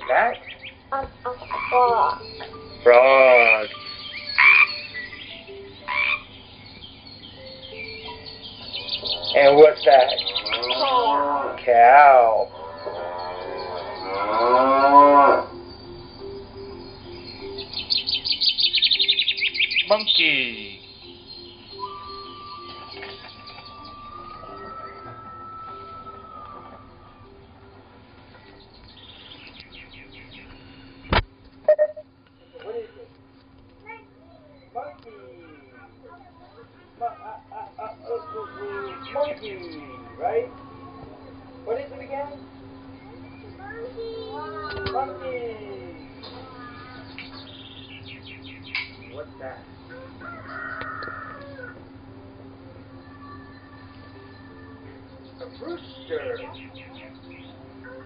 that? A frog. Frog. And what's that? Cow. Cow. Monkey. What is it? Monkey. Monkey, right? What is it again? Monkey. What's that? A rooster.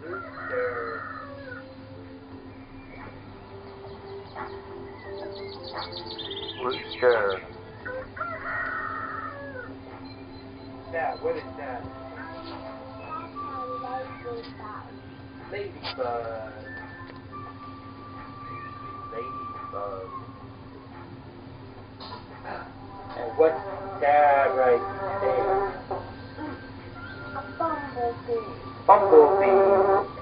Rooster. Rooster. That, what is that? Ladybug. Ladybug. And what's that right there? A bumblebee. Bumblebee.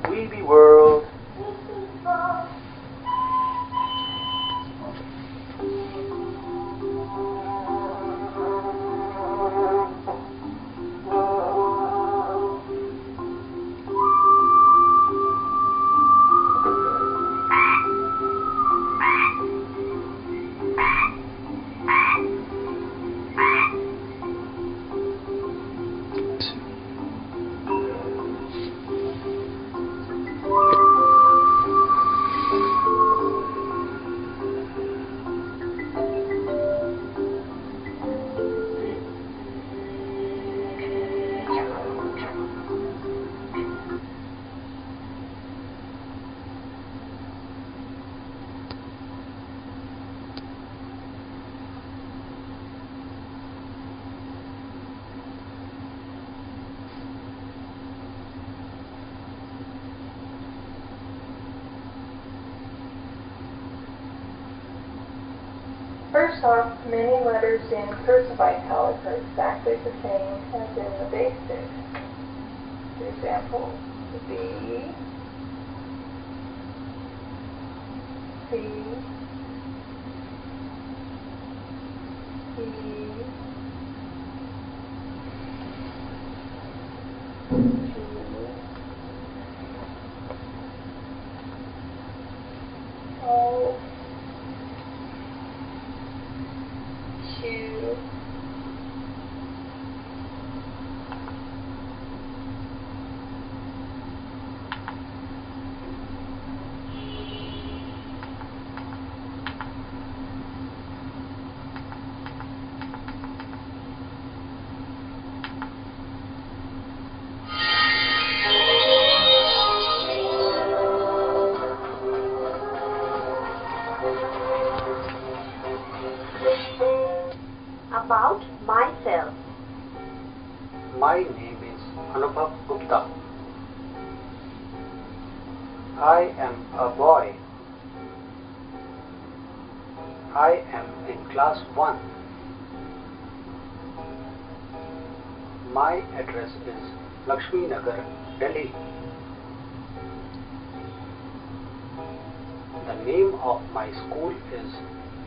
Weeby world. First off, many letters in cursive italics are exactly the same as in the basic. For example, B, C, E, G, O, Q, About myself. My name is Anubhav Gupta. I am a boy. I am in class 1. My address is Lakshmi Nagar, Delhi. The name of my school is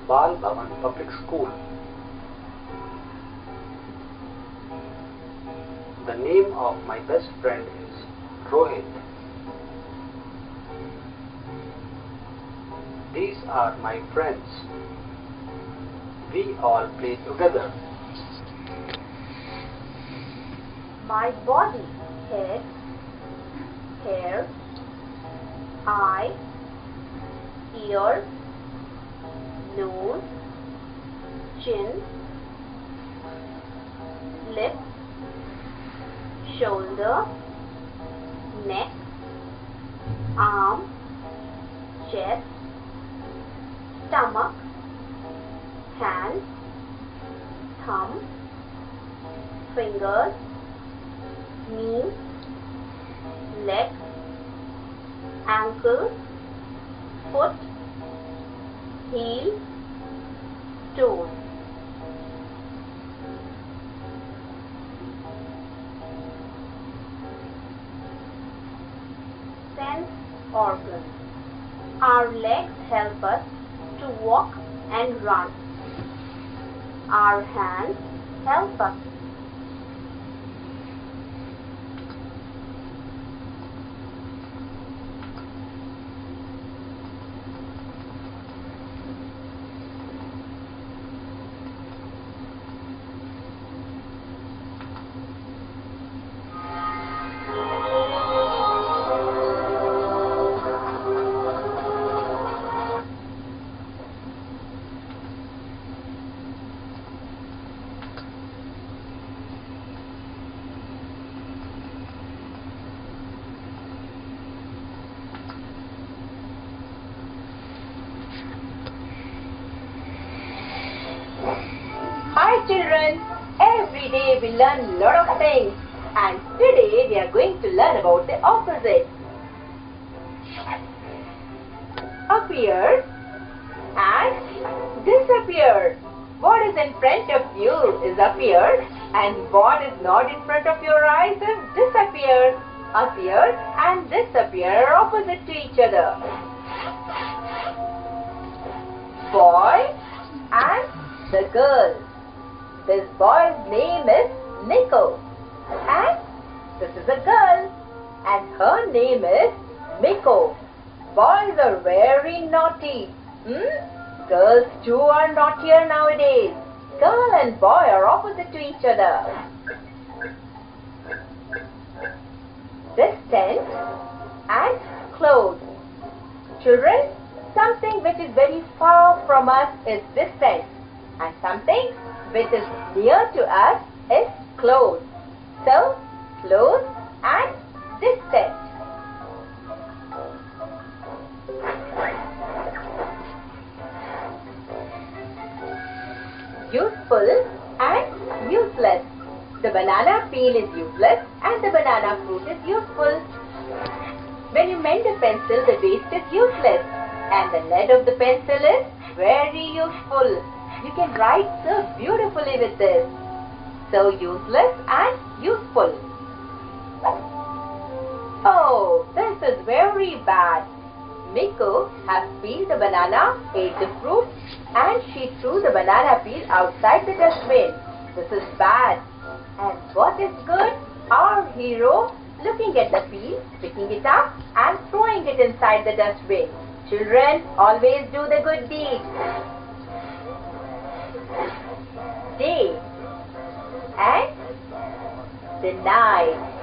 Bal Bhavan Public School. The name of my best friend is Rohit. These are my friends. We all play together. My body. Head, hair, eye, ear, nose, chin, lips, shoulder, neck, arm, chest, stomach, hand, thumb, fingers, knee, leg, ankle, foot, heel, toe. Sense organs. Our legs help us to walk and run. Our hands help us. Hi children, every day we learn a lot of things and today we are going to learn about the opposite. Appear and disappear. What is in front of you is appear and what is not in front of your eyes is disappear. Appear and disappear are opposite to each other. Boy and the girl. This boy's name is Nico and this is a girl and her name is Miko. Boys are very naughty. Girls too are naughtier nowadays. Girl and boy are opposite to each other. Distant and close. Children, something which is very far from us is distant and something which is near to us is close. So, close and distant. Useful and useless. The banana peel is useless and the banana fruit is useful. When you mend a pencil, the waste is useless and the lead of the pencil is very useful. You can write so beautifully with this. So useless and useful. Oh, this is very bad. Miko has peeled the banana, ate the fruit and she threw the banana peel outside the dustbin. This is bad. And what is good? Our hero looking at the peel, picking it up and throwing it inside the dustbin. Children, always do the good deed. Day and the night.